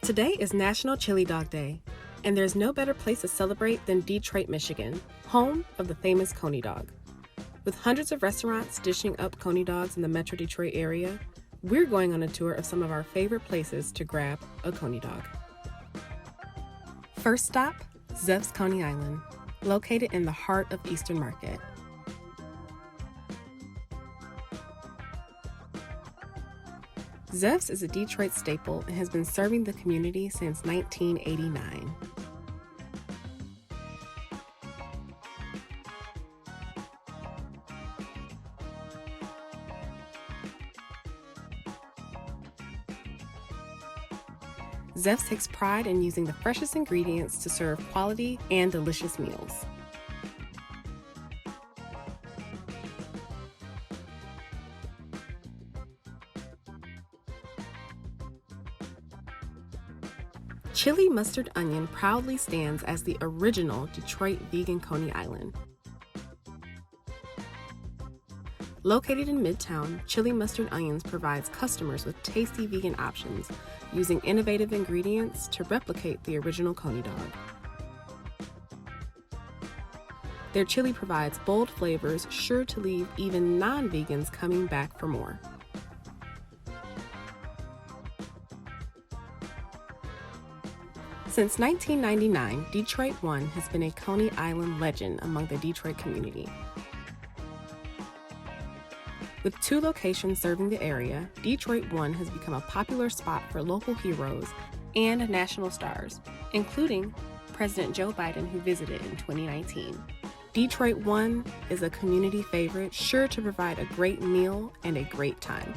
Today is National Chili Dog Day, and there's no better place to celebrate than Detroit, Michigan, home of the famous Coney dog. With hundreds of restaurants dishing up Coney dogs in the Metro Detroit area, we're going on a tour of some of our favorite places to grab a Coney dog. First stop, Zeff's Coney Island, located in the heart of Eastern Market. Zeff's is a Detroit staple and has been serving the community since 1989. Zeff's takes pride in using the freshest ingredients to serve quality and delicious meals. Chili Mustard Onion proudly stands as the original Detroit vegan Coney Island. Located in Midtown, Chili Mustard Onions provides customers with tasty vegan options using innovative ingredients to replicate the original Coney dog. Their chili provides bold flavors sure to leave even non-vegans coming back for more. Since 1999, Detroit One has been a Coney Island legend among the Detroit community. With 2 locations serving the area, Detroit One has become a popular spot for local heroes and national stars, including President Joe Biden, who visited in 2019. Detroit One is a community favorite, sure to provide a great meal and a great time.